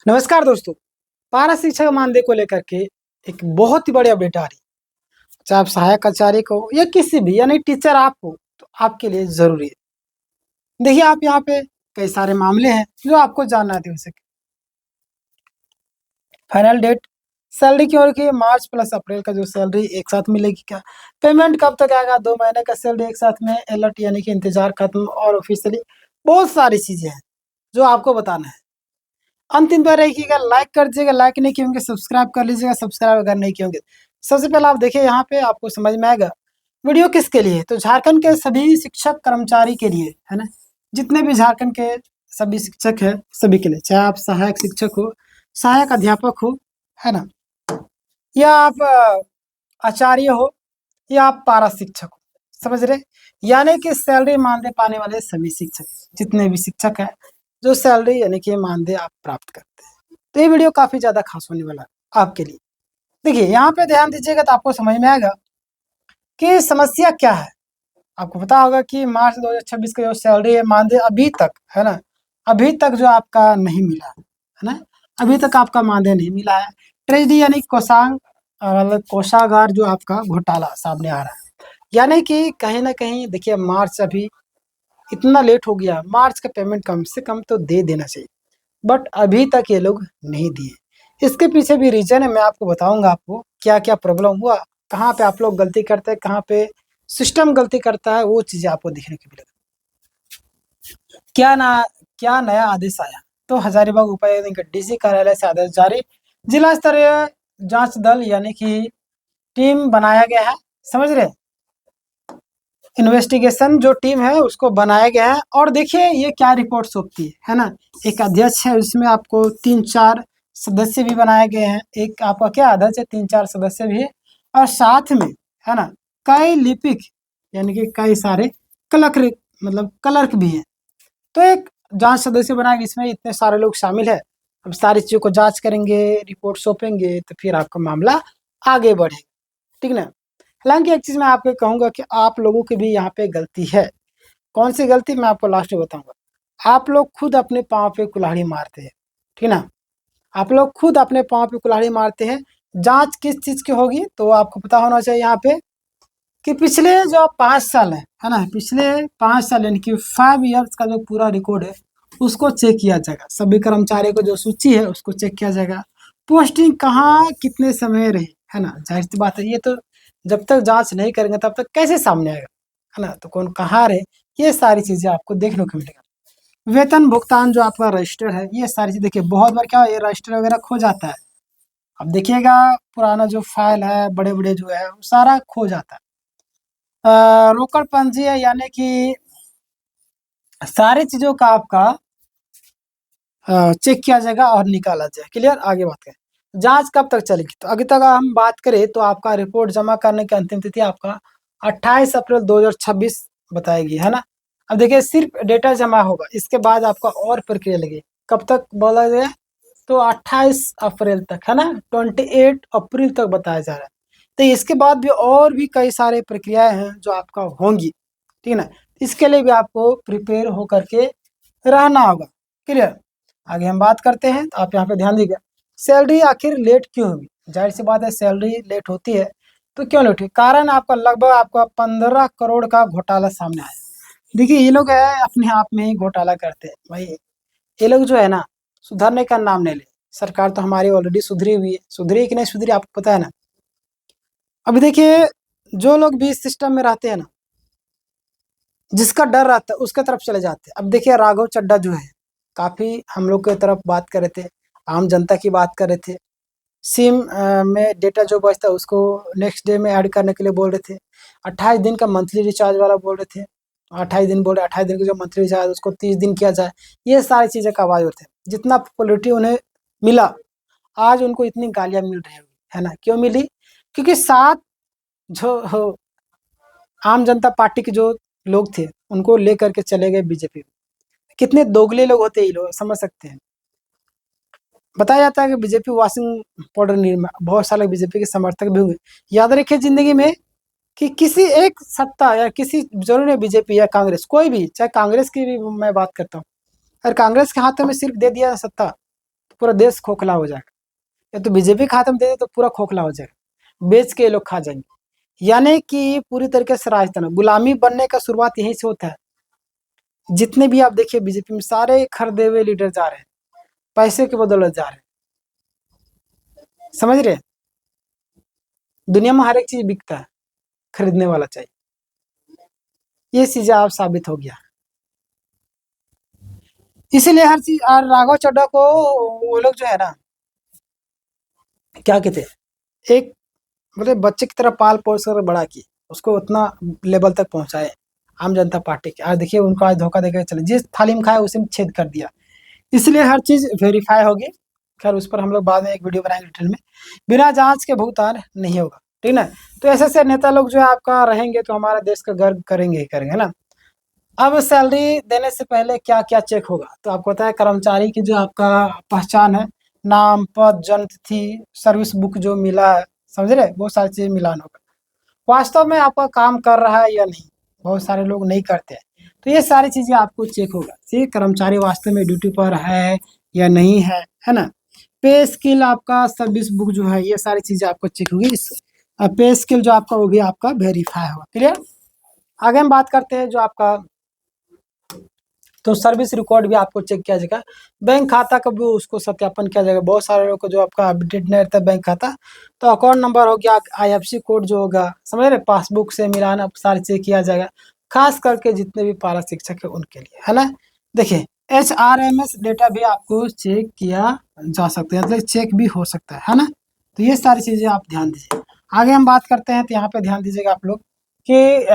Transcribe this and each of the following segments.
नमस्कार दोस्तों। पारा शिक्षक मानदेय को लेकर के एक बहुत ही बड़ी अपडेट आ रही है। चाहे आप सहायक आचार्य को या किसी भी यानी टीचर आप हो तो आपके लिए जरूरी है। देखिए आप यहाँ पे कई सारे मामले हैं जो आपको जानना थे उसे। फाइनल डेट सैलरी की, और की मार्च प्लस अप्रैल का जो सैलरी एक साथ मिलेगी क्या, पेमेंट कब तक आएगा, 2 महीने का सैलरी एक साथ में, अलर्ट यानी कि इंतजार खत्म, और ऑफिशियली बहुत सारी चीजें हैं जो आपको बताना है। अंतिम पर रहिएगा, लाइक कर दीजिएगा, लाइक नहीं किए होंगे सब्सक्राइब कर लीजिएगा, सब्सक्राइब अगर नहीं किए होंगे। सबसे पहले आप देखिए यहाँ पे आपको समझ में आएगा वीडियो किसके लिए है। तो झारखंड के सभी शिक्षक कर्मचारी के लिए है ना, जितने भी झारखंड के सभी शिक्षक है सभी के लिए, चाहे आप सहायक शिक्षक हो, सहायक अध्यापक हो, है ना, या आप आचार्य हो, या आप पारा शिक्षक हो, समझ रहे, यानी कि सैलरी मानदेय पाने वाले सभी शिक्षक, जितने भी शिक्षक है जो सैलरी यानी कि मानदेय आप प्राप्त करते हैं। तो ये वीडियो काफी ज्यादा खास होने वाला है आपके लिए। देखिए यहाँ पे ध्यान दीजिएगा तो आपको समझ में आएगा कि समस्या क्या है। आपको पता होगा कि मार्च 2026 का जो सैलरी है मानदेय अभी तक है ना, अभी तक जो आपका नहीं मिला है ना, अभी तक आपका मानदेय नहीं मिला है। ट्रेजरी यानी कोषांग मतलब कोषागार जो आपका घोटाला सामने आ रहा है, यानी कि कहीं ना कहीं देखिए मार्च अभी इतना लेट हो गया, मार्च का पेमेंट कम से कम तो दे देना चाहिए, बट अभी तक ये लोग नहीं दिए। इसके पीछे भी रीजन है, मैं आपको बताऊंगा आपको क्या क्या प्रॉब्लम हुआ, कहाँ पे आप लोग गलती करते हैं, कहाँ पे सिस्टम गलती करता है, वो चीजें आपको देखने को मिलेगा। क्या नया आदेश आया, तो हजारीबाग उपायुक्त डीसी कार्यालय से आदेश जारी, जिला स्तरीय जांच दल यानी कि टीम बनाया गया है, समझ रहे, इन्वेस्टिगेशन जो टीम है उसको बनाया गया है। और देखिए ये क्या रिपोर्ट सौंपती है ना, एक अध्यक्ष है, उसमें आपको 3-4 सदस्य भी बनाए गए हैं, एक आपका क्या अध्यक्ष है, 3-4 सदस्य भी है, और साथ में है ना कई लिपिक यानी कि कई सारे क्लर्क, मतलब क्लर्क भी हैं। तो एक जांच सदस्य बनाएंगे, इसमें इतने सारे लोग शामिल है। अब सारी चीजों को जांच करेंगे, रिपोर्ट सौंपेंगे, तो फिर आपका मामला आगे बढ़ेगा, ठीक ना। हालांकि एक चीज मैं आपको कहूंगा कि आप लोगों की भी यहाँ पे गलती है। कौन सी गलती, मैं आपको लास्ट में बताऊंगा। आप लोग खुद अपने पाँव पे कुल्हाड़ी मारते हैं, ठीक ना, आप लोग खुद अपने पाँव पे कुल्हाड़ी मारते हैं। जांच किस चीज की होगी, तो आपको पता होना चाहिए यहाँ पे कि पिछले जो 5 साल है ना, पिछले 5 साल यानी कि 5 ईयर्स का जो पूरा रिकॉर्ड है उसको चेक किया जाएगा। सभी कर्मचारियों को जो सूची है उसको चेक किया जाएगा, पोस्टिंग कहाँ कितने समय रही, है ना, जाहिर सी बात है, ये तो जब तक जांच नहीं करेंगे तब तक कैसे सामने आएगा, है ना। तो कौन कहाँ रहे, ये सारी चीजें आपको देखने को मिलेगा। वेतन भुगतान जो आपका रजिस्टर है, ये सारी चीज देखिए, बहुत बार क्या ये रजिस्टर वगैरह खो जाता है। अब देखिएगा पुराना जो फाइल है बड़े बड़े जो है वो सारा खो जाता है। रोकड़ पंजी है, यानी कि सारी चीजों का आपका चेक किया जाएगा और निकाला जाए। क्लियर, आगे बात करें जांच कब तक चलेगी, तो अभी तक हम बात करें तो आपका रिपोर्ट जमा करने की अंतिम तिथि आपका 28 अप्रैल 2026 बताएगी, है ना। अब देखिए सिर्फ डेटा जमा होगा, इसके बाद आपका और प्रक्रिया लगी, कब तक बोला गया, तो 28 अप्रैल तक, है ना, 28 अप्रैल तक बताया जा रहा है। तो इसके बाद भी और भी कई सारे प्रक्रियाएं हैं जो आपका होंगी, ठीक है ना। इसके लिए भी आपको प्रिपेयर होकर के रहना होगा। क्लियर, आगे हम बात करते हैं, तो आप यहाँ पे ध्यान दीजिएगा। सैलरी आखिर लेट क्यों होगी, जाहिर सी बात है सैलरी लेट होती है, तो क्यों लेट हुई, कारण आपका लगभग आपका 15 करोड़ का घोटाला सामने आया। देखिए ये लोग है अपने आप में ही घोटाला करते हैं भाई, ये लोग जो है ना सुधरने का नाम नहीं ले। सरकार तो हमारी ऑलरेडी सुधरी हुई है, सुधरी कि नहीं सुधरी आपको पता है ना। अभी देखिए जो लोग भी इस सिस्टम में रहते हैं ना, जिसका डर रहता है उसके तरफ चले जाते हैं। अब देखिए राघव चड्डा जो है काफी हम लोग की तरफ बात कर रहे थे, आम जनता की बात कर रहे थे, सिम में डेटा जो बचता है उसको नेक्स्ट डे में ऐड करने के लिए बोल रहे थे, 28 दिन का मंथली रिचार्ज वाला बोल रहे थे, 28 दिन बोल रहे, 28 दिन का जो मंथली रिचार्ज उसको 30 दिन किया जाए। ये सारी चीजें का आवाज उठते हैं। जितना पॉपुलरिटी उन्हें मिला, आज उनको इतनी गालियां मिल रही होगी, है ना, क्यों मिली, क्योंकि साथ जो आम जनता पार्टी के जो लोग थे उनको लेकर के चले गए बीजेपी। कितने दोगले लोग होते हैं ये लोग, समझ सकते हैं। बताया जाता है कि बीजेपी वॉशिंग पाउडर निर्माण, बहुत सारे बीजेपी के समर्थक भी हुए। याद रखिए जिंदगी में कि किसी एक सत्ता या किसी, जरूर नहीं बीजेपी या कांग्रेस, कोई भी, चाहे कांग्रेस की भी मैं बात करता हूँ, अगर कांग्रेस के हाथों में सिर्फ दे दिया सत्ता, पूरा देश खोखला हो जाएगा। या तो बीजेपी खात्मे दे दे तो पूरा खोखला हो जाएगा, बेच के ये लोग खा जाएंगे। यानी कि पूरी तरीके से राजतंत्र, गुलामी बनने का शुरुआत यहीं से होता है। जितने भी आप देखिए बीजेपी में सारे खरीदे हुए लीडर जा रहे हैं, पैसे के बदौलत जा रहे हैं, समझ रहे? दुनिया में हर एक चीज बिकता है, खरीदने वाला चाहिए। ये चीजें आप साबित हो गया। इसीलिए हर चीज, और राघव चड्ढा को वो लोग जो है ना, क्या कहते हैं, एक मतलब बच्चे की तरह पाल पोस कर बड़ा की, उसको उतना लेवल तक पहुंचाए आम जनता पार्टी के। आज देखिए उनको आज धोखा देकर चले, जिस थाली में खाए उसी में छेद कर दिया। इसलिए हर चीज वेरीफाई होगी। खैर उस पर हम लोग बाद में एक वीडियो बनाएंगे डिटेल में। बिना जांच के भुगतान नहीं होगा, ठीक ना। तो ऐसे ऐसे नेता लोग जो है आपका रहेंगे तो हमारा देश का गर्व करेंगे ही करेंगे ना। अब सैलरी देने से पहले क्या क्या चेक होगा, तो आपको पता है कर्मचारी की जो आपका पहचान है, नाम, पद, जन्म तिथि, सर्विस बुक जो मिला है, समझ रहे, वो सारी चीजें मिलान होगा। वास्तव में आपका काम कर रहा है या नहीं, बहुत सारे लोग नहीं करते हैं, तो ये सारी चीजें आपको चेक होगा कि कर्मचारी वास्तव में ड्यूटी पर है या नहीं है ना। पे स्किल आपका, सर्विस बुक जो है, ये सारी चीजें आपको चेक होगी। पे स्किल जो आपका वो भी आपका वेरीफाई होगा। क्लियर? आगे हम बात करते हैं जो आपका, तो सर्विस रिकॉर्ड भी आपको चेक किया जाएगा। बैंक खाता का भी उसको सत्यापन किया जाएगा। बहुत सारे लोग को जो आपका अपडेट नहीं रहता बैंक खाता, तो अकाउंट नंबर हो गया, IFSC कोड जो होगा, समझ रहे, पासबुक से मिलान अब सारे चेक किया जाएगा, खास करके जितने भी पारा शिक्षक है उनके लिए, है ना। देखिए HRMS डेटा भी आपको चेक किया जा सकता है, मतलब चेक भी हो सकता है ना। तो ये सारी चीजें आप ध्यान दीजिए। आगे हम बात करते हैं, तो यहाँ पे ध्यान दीजिएगा आप लोग कि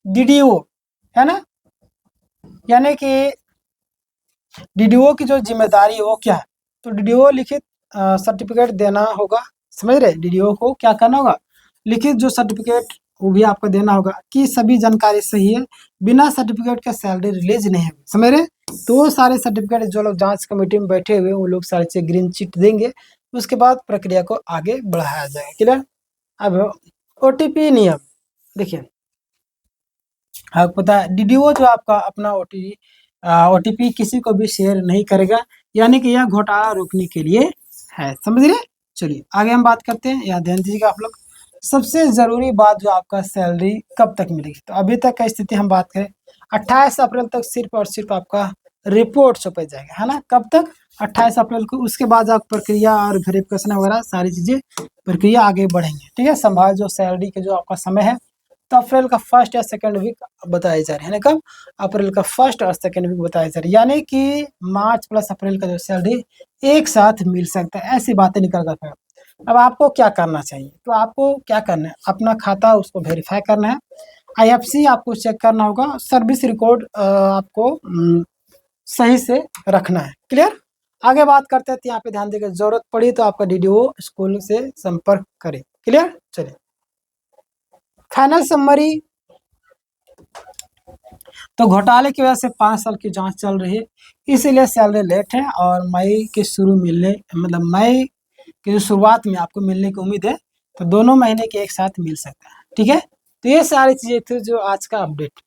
DDO है ना, यानी कि DDO की जो जिम्मेदारी है वो क्या है, तो DDO लिखित सर्टिफिकेट देना होगा, समझ रहे। DDO को क्या करना होगा, लिखित जो सर्टिफिकेट वो भी आपको देना होगा कि सभी जानकारी सही है, बिना सर्टिफिकेट के सैलरी रिलीज नहीं होगी, समझ रहे। तो वो सारे सर्टिफिकेट जो लोग जांच कमेटी में बैठे हुए वो लोग सारे चीज ग्रीन चिट देंगे, उसके बाद प्रक्रिया को आगे बढ़ाया जाएगा। क्लियर? अब OTP नियम देखिए, आपको पता है DDO जो आपका अपना OTP किसी को भी शेयर नहीं करेगा, यानी कि यह घोटाला रोकने के लिए है, समझ रहे। चलिए आगे हम बात करते हैं, यहाँ ध्यान दीजिएगा आप लोग। सबसे जरूरी बात जो आपका सैलरी कब तक मिलेगी, तो अभी तक का स्थिति हम बात करें 28 अप्रैल तक सिर्फ और सिर्फ आपका रिपोर्ट सौंपा जाएगा, है ना। कब तक? 28 अप्रैल को। उसके बाद आप प्रक्रिया और वेरिफिकेशन वगैरह सारी चीजें प्रक्रिया आगे बढ़ेंगे, ठीक है। संभाल जो सैलरी के जो आपका समय है, तो अप्रैल का फर्स्ट या सेकंड वीक बताए जा रहे हैं, कब? अप्रैल का फर्स्ट और सेकंड वीक बताए जा रहे हैं, यानी कि मार्च प्लस अप्रैल का जो सैलरी एक साथ मिल सकता है, ऐसी बातें निकल कर। अब आपको क्या करना चाहिए, तो आपको क्या करना है, अपना खाता उसको वेरीफाई करना है, IFSC आपको चेक करना होगा, सर्विस रिकॉर्ड आपको सही से रखना है। क्लियर? आगे बात करते हैं, तो यहाँ पे ध्यान देकर जरूरत पड़ी तो आपका DDO स्कूल से संपर्क करें। क्लियर? चलिए फाइनल समरी, तो घोटाले की वजह से 5 साल की जांच चल रही है, इसीलिए सैलरी लेट है, और मई के शुरू मिलने, मतलब मई की जो शुरुआत में आपको मिलने की उम्मीद है, तो दोनों महीने के एक साथ मिल सकता है, ठीक है। तो ये सारी चीजें थी जो आज का अपडेट।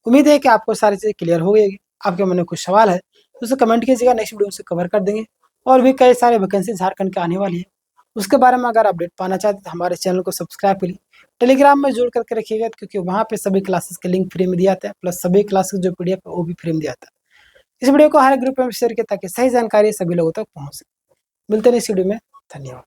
उम्मीद है कि आपको सारी चीजें क्लियर हो गई। आपके मन में कुछ सवाल है तो उसे कमेंट कीजिएगा, नेक्स्ट वीडियो से कवर कर देंगे। और भी कई सारे वैकेंसी झारखंड के आने वाली है, उसके बारे में अगर अपडेट पाना चाहते तो हमारे चैनल को सब्सक्राइब करिए, टेलीग्राम में जुड़ करके रखिएगा, क्योंकि वहाँ पे सभी क्लासेस के लिंक फ्री में दिया जाता है, प्लस सभी क्लासेस जो PDF है वो भी फ्री में दिया जाता है। इस वीडियो को हर ग्रुप में शेयर किया ताकि सही जानकारी सभी लोगों तक पहुँच सके। मिलते हैं इस वीडियो में, धन्यवाद।